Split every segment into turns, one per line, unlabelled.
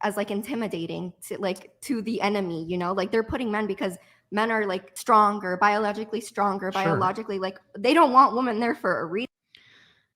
as like intimidating to the enemy, you know, like they're putting men because men are like stronger, biologically, like they don't want women there for a reason.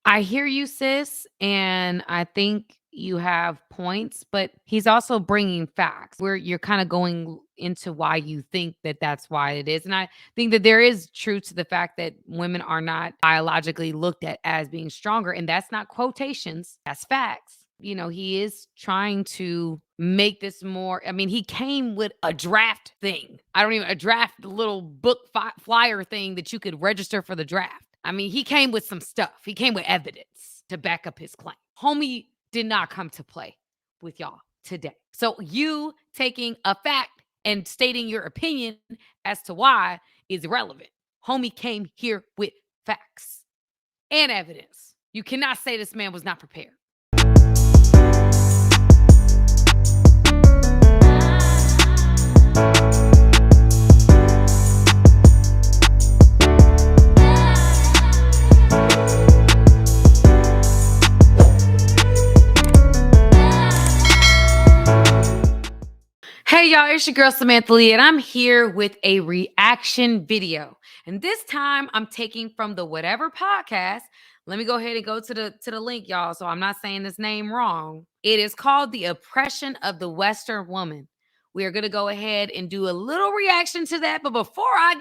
I hear you, sis, and I think you have points, but he's also bringing facts where you're kind of going into why you think that that's why it is. And I think that there is truth to the fact that women are not biologically looked at as being stronger. And that's not quotations, that's facts. You know, he is trying to make this more. I mean, he came with a draft thing. A draft little book flyer thing that you could register for the draft. I mean, he came with some stuff. He came with evidence to back up his claim. Homie did not come to play with y'all today. So you taking a fact and stating your opinion as to why is irrelevant. Homie came here with facts and evidence. You cannot say this man was not prepared. Hey y'all, it's your girl Samantha Lee, and I'm here with a reaction video. And this time I'm taking from the Whatever podcast. Let me go ahead and go to the link, y'all, so I'm not saying this name wrong. It is called The Oppression of the Western Woman. We are going to go ahead and do a little reaction to that. But before I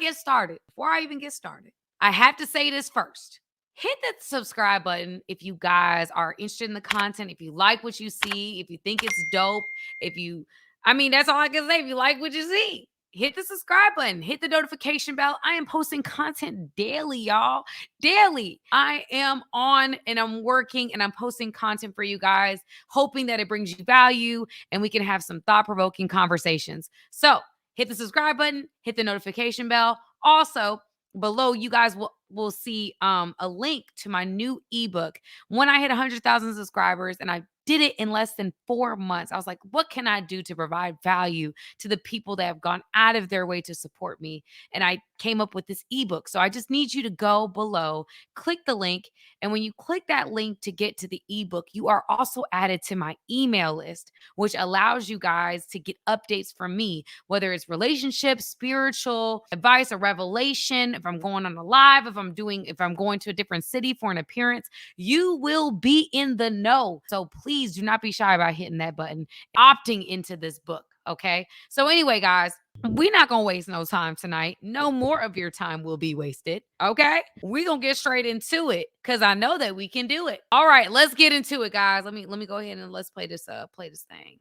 even get started, I have to say this first. Hit that subscribe button if you guys are interested in the content, if you like what you see, if you think it's dope, that's all I can say. If you like what you see, hit the subscribe button, hit the notification bell. I am posting content daily, y'all. Daily. I am on and I'm working and I'm posting content for you guys, hoping that it brings you value and we can have some thought-provoking conversations. So hit the subscribe button, hit the notification bell. Also, below, you guys will see a link to my new ebook. When I hit 100,000 subscribers, and I did it in less than 4 months, I was like, what can I do to provide value to the people that have gone out of their way to support me? And I came up with this ebook. So I just need you to go below, click the link. And when you click that link to get to the ebook, you are also added to my email list, which allows you guys to get updates from me, whether it's relationships, spiritual advice, or revelation. If I'm going on a live, if I'm going to a different city for an appearance, you will be in the know. So please do not be shy about hitting that button, opting into this book. Okay. So anyway, guys, we're not going to waste no time tonight. No more of your time will be wasted. Okay. We're going to get straight into it because I know that we can do it. All right. Let's get into it, guys. Let me go ahead and let's play this thing.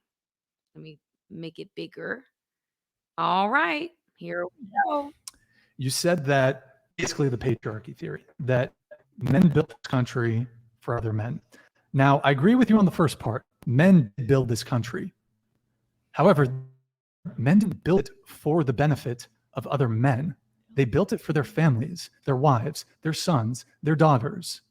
Let me make it bigger. All right. Here we go.
You said that basically the patriarchy theory, that men built this country for other men. Now, I agree with you on the first part. Men did build this country. However, men didn't build it for the benefit of other men. They built it for their families, their wives, their sons, their daughters.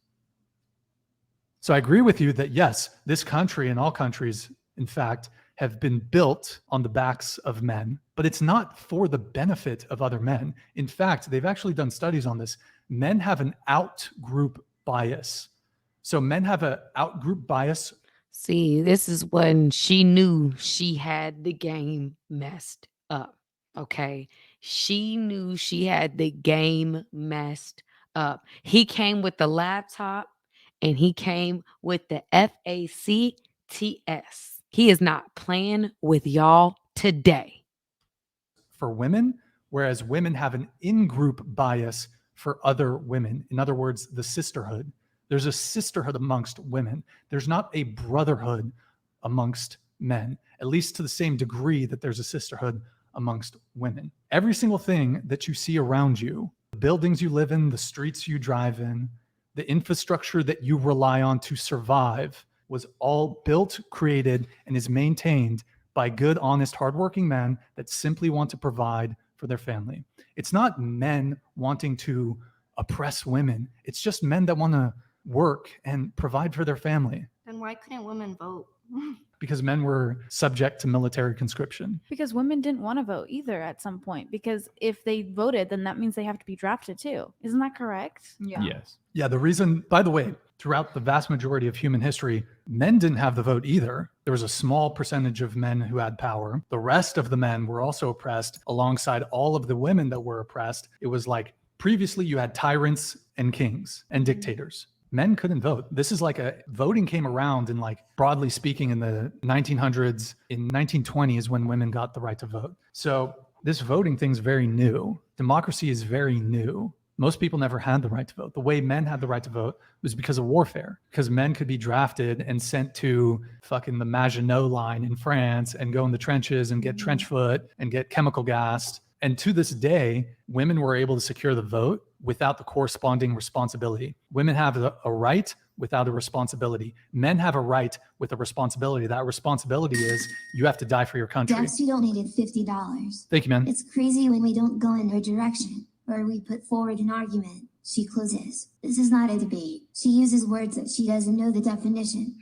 So I agree with you that yes, this country and all countries, in fact, have been built on the backs of men, but it's not for the benefit of other men. In fact, they've actually done studies on this. Men have an out-group bias. So men have an out-group bias.
See, this is when she knew she had the game messed up, okay? She knew she had the game messed up. He came with the laptop and he came with the FACTS. He is not playing with y'all today.
For women, whereas women have an in-group bias for other women. In other words, the sisterhood. There's a sisterhood amongst women. There's not a brotherhood amongst men, at least to the same degree that there's a sisterhood amongst women. Every single thing that you see around you, the buildings you live in, the streets you drive in, the infrastructure that you rely on to survive was all built, created, and is maintained by good, honest, hardworking men that simply want to provide for their family. It's not men wanting to oppress women. It's just men that want to work and provide for their family.
Then why couldn't women vote?
Because men were subject to military conscription.
Because women didn't want to vote either at some point. Because if they voted, then that means they have to be drafted too. Isn't that correct?
Yeah.
Yes. Yeah, the reason, by the way, Throughout the vast majority of human history, men didn't have the vote either. There was a small percentage of men who had power. The rest of the men were also oppressed alongside all of the women that were oppressed. It was like previously you had tyrants and kings and dictators. Men couldn't vote. This is like voting came around in, like, broadly speaking, in the 1900s. In 1920 is when women got the right to vote. So this voting thing is very new. Democracy is very new. Most people never had the right to vote. The way men had the right to vote was because of warfare, because men could be drafted and sent to fucking the Maginot Line in France and go in the trenches and get trench foot and get chemical gassed. And to this day, women were able to secure the vote without the corresponding responsibility. Women have a right without a responsibility. Men have a right with a responsibility. That responsibility is you have to die for your country.
Dex, you donated $50.
Thank you, man.
It's crazy when we don't go in her direction, or we put forward an argument. She closes. This is not a debate. She uses words that she doesn't know the definition.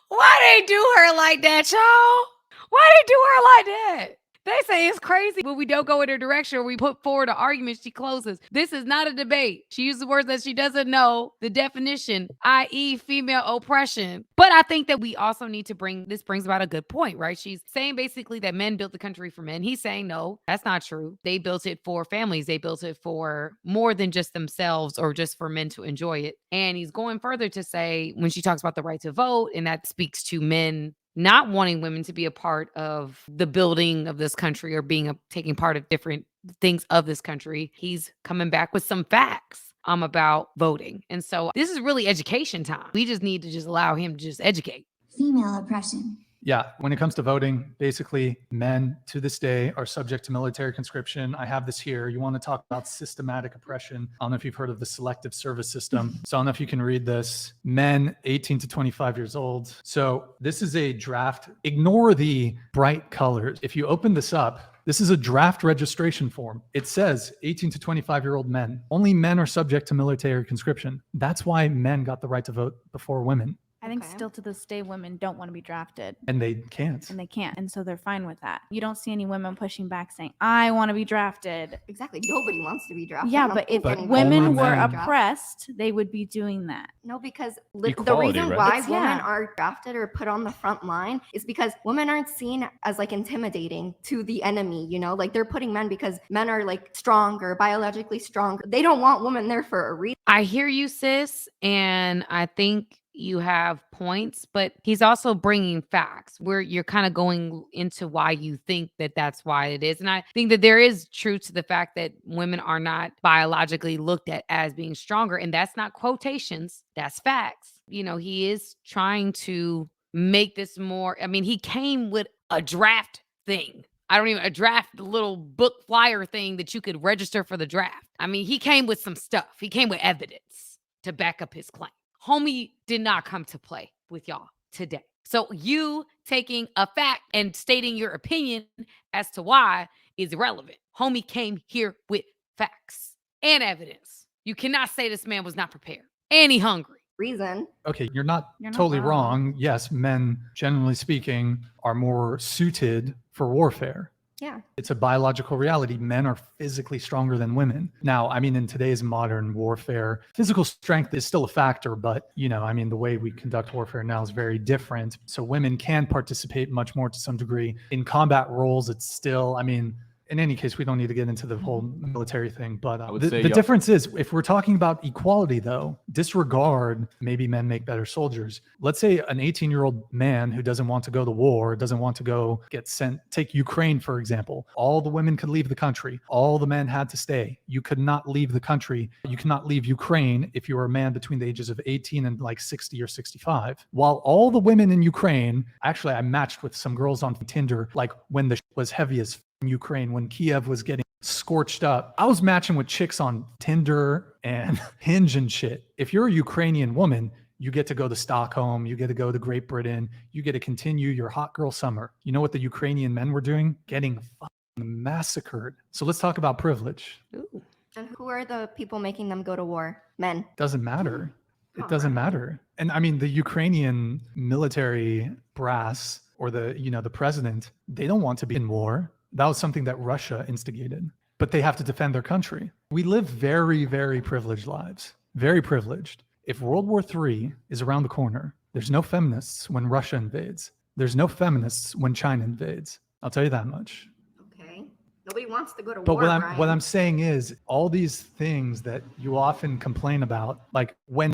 Why they do her like that, y'all? Why they do her like that? They say it's crazy when we don't go in her direction or we put forward an argument, she closes. This is not a debate. She uses words that she doesn't know the definition, i.e. female oppression. But I think that we also need to brings about a good point, right? She's saying basically that men built the country for men. He's saying, no, that's not true. They built it for families. They built it for more than just themselves or just for men to enjoy it. And he's going further to say, when she talks about the right to vote, and that speaks to men not wanting women to be a part of the building of this country or taking part of different things of this country, he's coming back with some facts about voting. And so this is really education time. We just need to just allow him to just educate.
Female oppression.
Yeah, when it comes to voting, basically men to this day are subject to military conscription. I have this here. You want to talk about systematic oppression. I don't know if you've heard of the selective service system. So I don't know if you can read this. Men 18 to 25 years old. So this is a draft. Ignore the bright colors. If you open this up, this is a draft registration form. It says 18 to 25-year-old men. Only men are subject to military conscription. That's why men got the right to vote before women.
I think still to this day, women don't want to be drafted.
And they can't.
And they can't. And so they're fine with that. You don't see any women pushing back saying, I want to be drafted.
Exactly. Nobody wants to be drafted.
Yeah, but if women were oppressed, they would be doing that.
No, because
Equality,
the reason
right?
why women are drafted or put on the front line is because women aren't seen as like intimidating to the enemy, you know? Like they're putting men because men are like stronger, biologically stronger. They don't want women there for a reason.
I hear you, sis. And I think you have points, but he's also bringing facts where you're kind of going into why you think that that's why it is. And I think that there is truth to the fact that women are not biologically looked at as being stronger. And that's not quotations, that's facts. You know, he is trying to make this more, I mean, he came with a draft thing. A draft little book flyer thing that you could register for the draft. I mean, he came with some stuff. He came with evidence to back up his claim. Homie did not come to play with y'all today. So you taking a fact and stating your opinion as to why is irrelevant. Homie came here with facts and evidence. You cannot say this man was not prepared and he hungry.
Reason.
Okay, you're not totally wrong. Yes, men, generally speaking, are more suited for warfare.
Yeah.
It's a biological reality. Men are physically stronger than women. Now, I mean, in today's modern warfare, physical strength is still a factor, but, you know, I mean, the way we conduct warfare now is very different. So women can participate much more to some degree. In combat roles, it's still, I mean, in any case, we don't need to get into the whole military thing, but the difference is, if we're talking about equality, though, disregard maybe men make better soldiers. Let's say an 18-year-old man who doesn't want to go to war, doesn't want to go get sent, take Ukraine, for example. All the women could leave the country. All the men had to stay. You could not leave the country. You cannot leave Ukraine if you were a man between the ages of 18 and like 60 or 65. While all the women in Ukraine, actually, I matched with some girls on Tinder, like when the shit was heavy as in Ukraine, when Kiev was getting scorched up. I was matching with chicks on Tinder and Hinge and shit. If you're a Ukrainian woman, you get to go to Stockholm, you get to go to Great Britain, you get to continue your hot girl summer. You know what the Ukrainian men were doing? Getting fucking massacred. So let's talk about privilege.
Ooh. And who are the people making them go to war? Men.
Doesn't matter. It doesn't matter. And I mean, the Ukrainian military brass or the president, they don't want to be in war. That was something that Russia instigated. but they have to defend their country. We live very, very privileged lives, very privileged. If World War III is around the corner, there's no feminists when Russia invades. There's no feminists when China invades. I'll tell you that much.
Okay. Nobody wants to go to
But
war,
what I'm saying is all these things that you often complain about, like when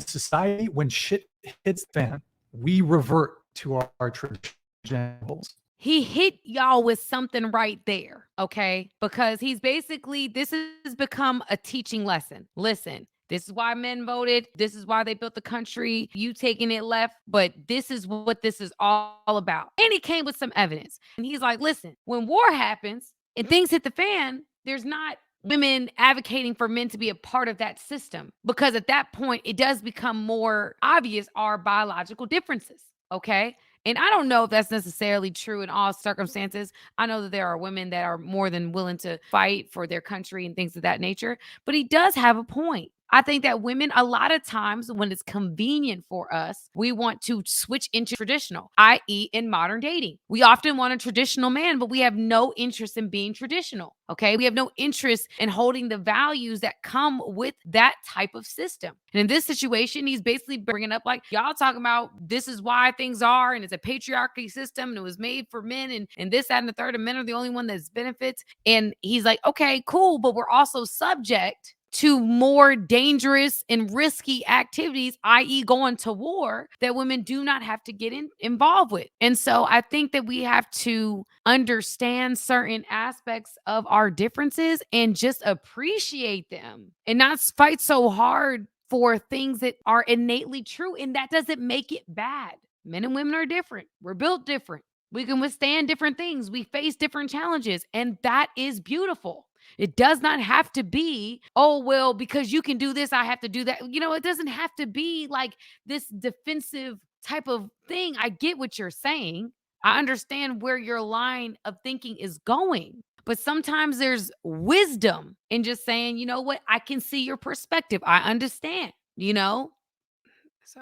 shit hits the fan, we revert to our traditions.
He hit y'all with something right there, okay? Because he's basically, this has become a teaching lesson. Listen, this is why men voted. This is why they built the country. You taking it left, but this is what this is all about. And he came with some evidence. And he's like, listen, when war happens and things hit the fan, there's not women advocating for men to be a part of that system, because at that point, it does become more obvious our biological differences, okay? And I don't know if that's necessarily true in all circumstances. I know that there are women that are more than willing to fight for their country and things of that nature, but he does have a point. I think that women, a lot of times when it's convenient for us, we want to switch into traditional, i.e. in modern dating. We often want a traditional man, but we have no interest in being traditional, okay? We have no interest in holding the values that come with that type of system. And in this situation, he's basically bringing up like, y'all talking about this is why things are, and it's a patriarchy system, and it was made for men, and this, that, and the third, and men are the only one that benefits. And he's like, okay, cool, but we're also subject to more dangerous and risky activities, i.e. going to war, that women do not have to get involved with. And so I think that we have to understand certain aspects of our differences and just appreciate them and not fight so hard for things that are innately true. And that doesn't make it bad. Men and women are different. We're built different. We can withstand different things. We face different challenges, and that is beautiful. It does not have to be, oh, well, because you can do this, I have to do that. You know, it doesn't have to be like this defensive type of thing. I get what you're saying. I understand where your line of thinking is going. But sometimes there's wisdom in just saying, you know what, I can see your perspective. I understand, you know? So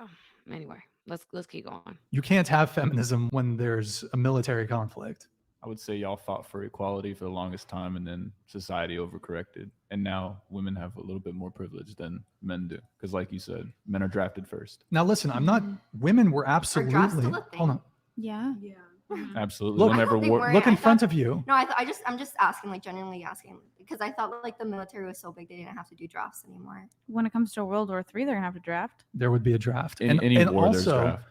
anyway, let's keep going.
You can't have feminism when there's a military conflict.
I would say y'all fought for equality for the longest time, and then society overcorrected. And now women have a little bit more privilege than men do. Because like you said, men are drafted first.
Now, listen, women were
drafts still
absolutely,
a thing?
hold on.
Yeah.
Absolutely.
Look,
Whenever
they
war,
weren't.
Look in
I
front
thought-
of you.
No, I'm just asking, like genuinely asking, because I thought like the military was so big they didn't have to do drafts anymore.
When it comes to World War III, they're gonna have to draft.
There would be a draft.
in any war, there's
also,
draft.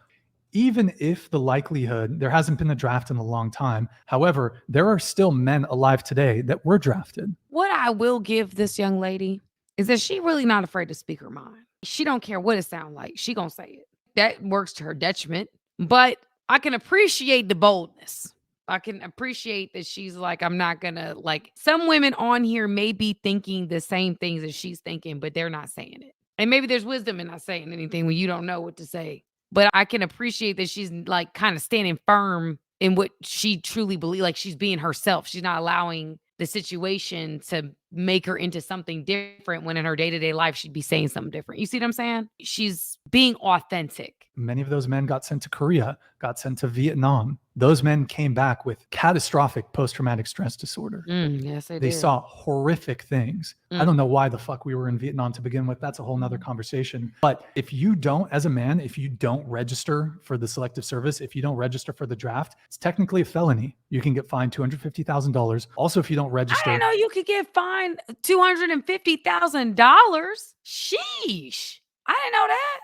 even if the likelihood, there hasn't been a draft in a long time. However, there are still men alive today that were drafted.
What I will give this young lady is that she really not afraid to speak her mind. She don't care what it sounds like. She gonna say it. That works to her detriment. But I can appreciate the boldness. I can appreciate that she's like, I'm not gonna, like, some women on here may be thinking the same things as she's thinking, but they're not saying it. And maybe there's wisdom in not saying anything when you don't know what to say. But I can appreciate that she's like kind of standing firm in what she truly believes, like she's being herself. She's not allowing the situation to make her into something different when in her day-to-day life she'd be saying something different. You see what I'm saying? She's being authentic.
Many of those men got sent to Korea, got sent to Vietnam. Those men came back with catastrophic post-traumatic stress disorder.
Yes, they
They
did.
saw horrific things. I don't know why the fuck we were in Vietnam to begin with. That's a whole nother conversation. But if you don't, as a man, if you don't register for the selective service, if you don't register for the draft, it's technically a felony. You can get fined $250,000. Also, if you don't
I
register,
didn't know you could get fined $250,000. Sheesh. I didn't know that.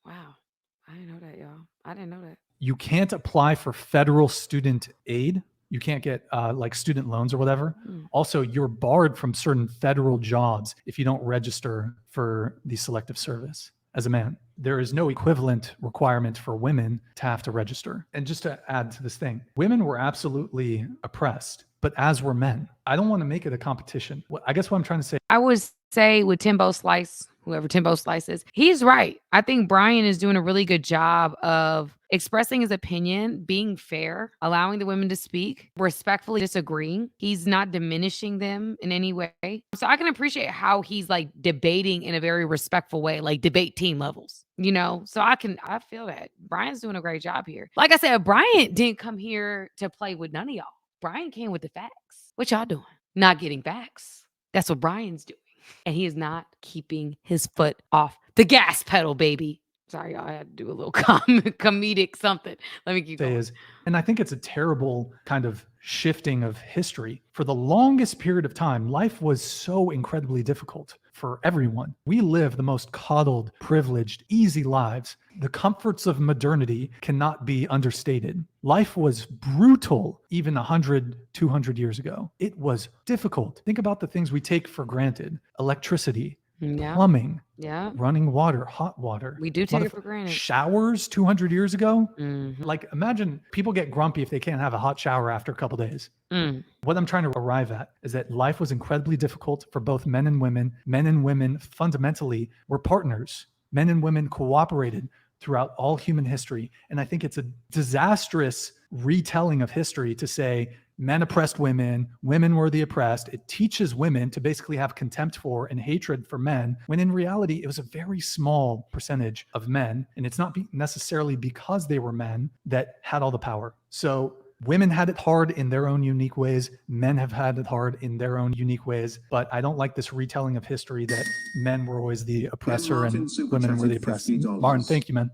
Wow. I didn't know that, y'all. I didn't know that.
you can't apply for federal student aid. You can't get like student loans or whatever. Also, you're barred from certain federal jobs if you don't register for the selective service as a man. There is no equivalent requirement for women to have to register. And just to add to this thing, women were absolutely oppressed, but as were men. I don't want to make it a competition. I guess what I'm trying to say,
I would say with Timbo Slice, whoever Timbo Slice is, he's right. I think Brian is doing a really good job of expressing his opinion, being fair, allowing the women to speak, respectfully disagreeing. He's not diminishing them in any way. So I can appreciate how he's like debating in a very respectful way, like debate team levels, you know? So I feel that Brian's doing a great job here. Like I said, Brian didn't come here to play with none of y'all. Brian came with the facts. What y'all doing? Not getting facts. That's what Brian's doing. And he is not keeping his foot off the gas pedal, baby. Sorry, y'all, I had to do a little comedic something. Let me keep going.
And I think it's a terrible kind of shifting of history. For the longest period of time, life was so incredibly difficult for everyone. We live the most coddled, privileged, easy lives. The comforts of modernity cannot be understated. Life was brutal even 100, 200 years ago. It was difficult. Think about the things we take for granted. Electricity, plumbing, running water, hot water.
We do take it for granted.
Showers 200 years ago.
Mhm.
Like, imagine people get grumpy if they can't have a hot shower after a couple days. What I'm trying to arrive at is that life was incredibly difficult for both men and women. Men and women fundamentally were partners. Men and women cooperated throughout all human history. And I think it's a disastrous retelling of history to say men oppressed women, women were the oppressed. It teaches women to basically have contempt for and hatred for men, when in reality, it was a very small percentage of men. And it's not necessarily because they were men that had all the power. So women had it hard in their own unique ways. Men have had it hard in their own unique ways. But I don't like this retelling of history that men were always the oppressor and women were the oppressed. Martin, thank you, man.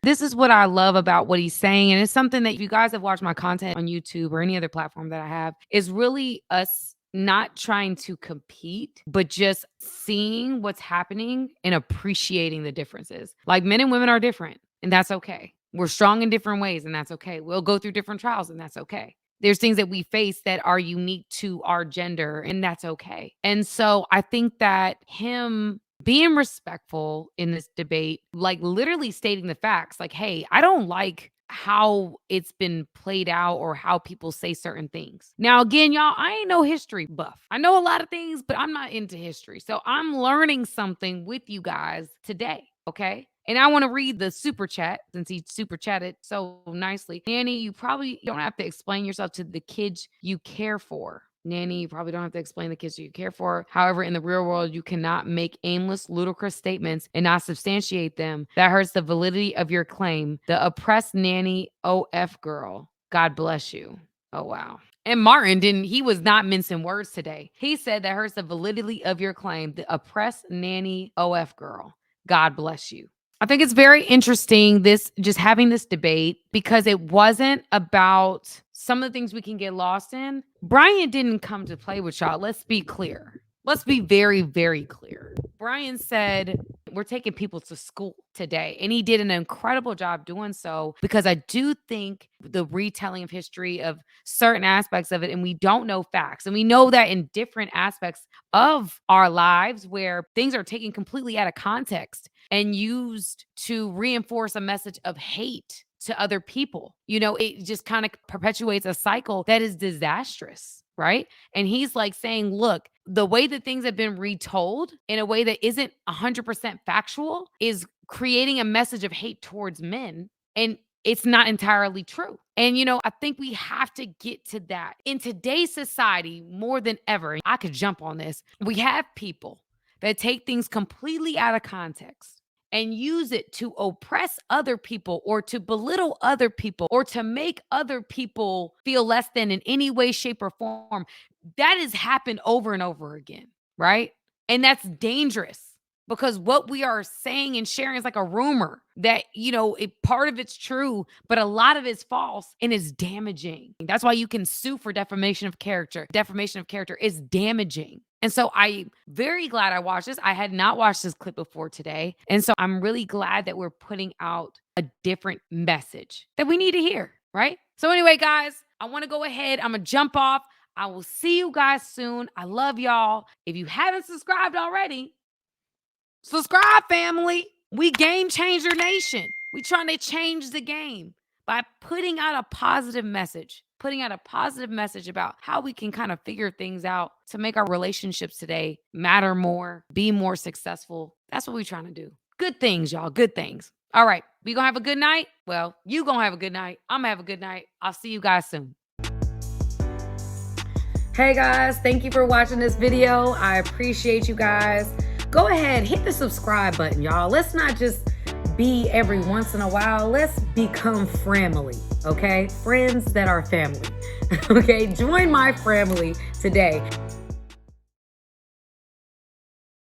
This is what I love about what he's saying. And it's something that if you guys have watched my content on YouTube or any other platform that I have, is really us not trying to compete, but just seeing what's happening and appreciating the differences. Like, men and women are different, and that's okay. We're strong in different ways, and that's okay. We'll go through different trials, and that's okay. There's things that we face that are unique to our gender, and that's okay. And so I think that him being respectful in this debate, like literally stating the facts, like, hey, I don't like how it's been played out or how people say certain things. Now, again, y'all, I ain't no history buff. I know a lot of things, but I'm not into history. So I'm learning something with you guys today, okay? And I want to read the super chat since he super chatted so nicely. Nanny, you probably don't have to explain yourself to the kids you care for. Nanny, you probably don't have to explain the kids you care for. However, in the real world, you cannot make aimless, ludicrous statements and not substantiate them. That hurts the validity of your claim. The oppressed nanny OF girl. God bless you. Oh, wow. And Martin he was not mincing words today. He said that hurts the validity of your claim. The oppressed nanny OF girl. God bless you. I think it's very interesting, just having this debate, because it wasn't about some of the things we can get lost in. Brian didn't come to play with y'all. Let's be clear. Let's be very, very clear. Brian said, we're taking people to school today. And he did an incredible job doing so, because I do think the retelling of history of certain aspects of it, and we don't know facts. And we know that in different aspects of our lives where things are taken completely out of context and used to reinforce a message of hate to other people. You know, it just kind of perpetuates a cycle that is disastrous, right? And he's like saying, look, the way that things have been retold in a way that isn't 100% factual is creating a message of hate towards men. And it's not entirely true. And, you know, I think we have to get to that. In today's society, more than ever, I could jump on this, we have people that take things completely out of context and use it to oppress other people or to belittle other people or to make other people feel less than in any way, shape, or form. That has happened over and over again, right? And that's dangerous, because what we are saying and sharing is like a rumor that, you know, part of it's true, but a lot of it's false and it's damaging. That's why you can sue for defamation of character. Defamation of character is damaging. And so I'm very glad I watched this. I had not watched this clip before today. And so I'm really glad that we're putting out a different message that we need to hear, right? So anyway, guys, I want to go ahead. I'm going to jump off. I will see you guys soon. I love y'all. If you haven't subscribed already, subscribe, family. We Game Changer Nation. We trying to change the game by putting out a positive message. Putting out a positive message about how we can kind of figure things out to make our relationships today matter more, be more successful. That's what we're trying to do. Good things, y'all. Good things. All right. We gonna have a good night? Well, you gonna have a good night. I'm gonna have a good night. I'll see you guys soon. Hey guys, thank you for watching this video. I appreciate you guys. Go ahead, hit the subscribe button, y'all. Let's not just be every once in a while. Let's become family, okay? Friends that are family, okay? Join my family today.